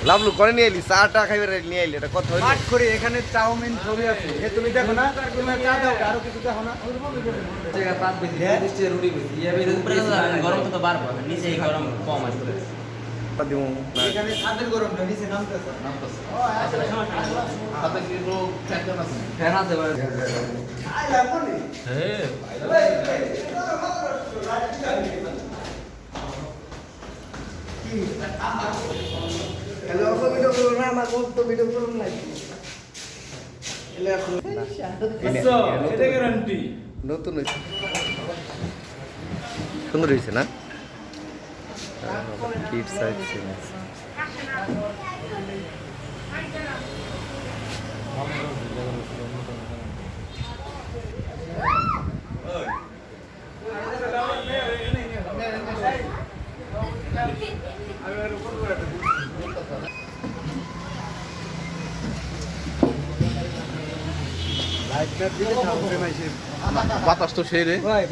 লাভলু করে নিয়ে এলি চাটা খাইবার নিয়ে এলি এটা কথা হইলো পাট করে এখানে চাউমিন ছবি আছে এ তুমি দেখো না তুমি চা দাও আরো কিছু দেখো না জায়গা পাত বেশি দিচ্ছে রুটি বেশি ইয়াবে উপরে গরম তো বাড়বো নিচে গরম কম আসবে দিমু না এখানে ছাদের গরমটা নিচে নামতেছে ও আসলে সমস্যা সাথে কি কোনো ফ্যাক্টর আছে ফ্যান আছে ভাই আই লাপনি হ্যাঁ হ্যালো আপু ভিডিও করো না আমার তো ভিডিও করুন না এলে আপু এটা গ্যারান্টি নতুন হয়েছে সুন্দর হয়েছে না কিড সাইজ লাইটটা দিলে থামবে মাইছে বাতাস তো সেই রে ভাই